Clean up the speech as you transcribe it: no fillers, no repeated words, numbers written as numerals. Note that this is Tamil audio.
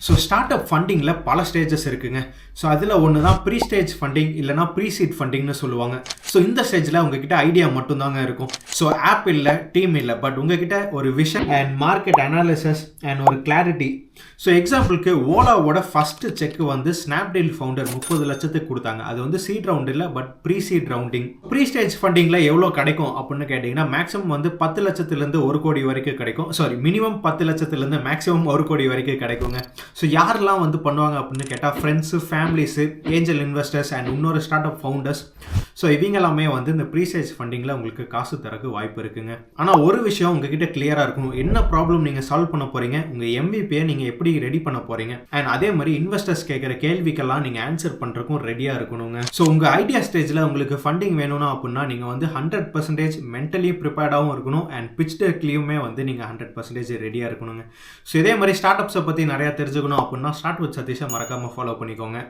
ஸோ ஸ்டார்ட் அப் ஃபண்டிங்கில் பல ஸ்டேஜஸ் இருக்குங்க. ஸோ அதில் ஒன்று தான் ப்ரீ ஸ்டேஜ் ஃபண்டிங் இல்லைனா ப்ரீ சீட் ஃபண்டிங்னு சொல்லுவாங்க. ஸோ இந்த ஸ்டேஜில் உங்ககிட்ட ஐடியா மட்டும்தாங்க இருக்கும். ஸோ ஆப் இல்லை, டீம் இல்லை, பட் உங்ககிட்ட ஒரு vision and market analysis and ஒரு கிளாரிட்டி. ஸோ எக்ஸாம்பிளுக்கு ஓலாவோட ஃபஸ்ட்டு செக் வந்து ஸ்னாப்டீல் ஃபவுண்டர் 30 லட்சத்துக்கு கொடுத்தாங்க. அது வந்து சீட் ரவுண்ட் இல்லை, but pre seed rounding. Pre stage ஃபண்டிங்கில் எவ்வளோ கிடைக்கும் அப்படின்னு கேட்டிங்கன்னா மேக்ஸிமம் வந்து 10 லட்சத்துலேருந்து 1 கோடி வரைக்கும் கிடைக்கும். சாரி, மினிமம் 10 லட்சத்துலேருந்து மேக்ஸிமம் 1 கோடி வரைக்கும் கிடைக்குங்க. ஸோ யாரெல்லாம் வந்து பண்ணுவாங்க அப்படின்னு கேட்டால் friends, families, angel investors and இன்னொரு ஸ்டார்ட் அப் ஃபவுண்டர்ஸ். ஸோ இவங்க எல்லாமே வந்து இந்த ப்ரீ ஸ்டேஜ் ஃபண்டிங்கில் உங்களுக்கு காசு தரக்கு வாய்ப்பு இருக்குங்க. ஆனால் ஒரு விஷயம் உங்ககிட்ட கிளியராக இருக்கணும். என்ன ப்ராப்ளம் நீங்கள் சால்வ் பண்ண போகிறீங்க, உங்கள் எம்பிபியை நீங்கள் எப்படி ரெடி பண்ண போகிறீங்க, அண்ட் அதே மாதிரி இன்வெஸ்டர்ஸ் கேட்குற கேள்விக்கெல்லாம் நீங்கள் ஆன்சர் பண்ணுறக்கும் ரெடியாக இருக்கணுங்க. ஸோ உங்கள் ஐடியா ஸ்டேஜில் உங்களுக்கு ஃபண்டிங் வேணும்னா அப்படின்னா நீங்கள் வந்து 100% மென்டலி ப்ரிப்பேர்டாகவும் இருக்கணும் அண்ட் பிச் டெக்லையுமே வந்து நீங்கள் 100% ரெடியாக இருக்கணுங்க. ஸோ இதே மாதிரி ஸ்டார்ட் அப்ஸை பற்றி நிறையா தெரிஞ்சுக்கணும் அப்படின்னா ஸ்டார்ட் வித் சதீஷை மறக்காமல் ஃபாலோ பண்ணிக்கோங்க.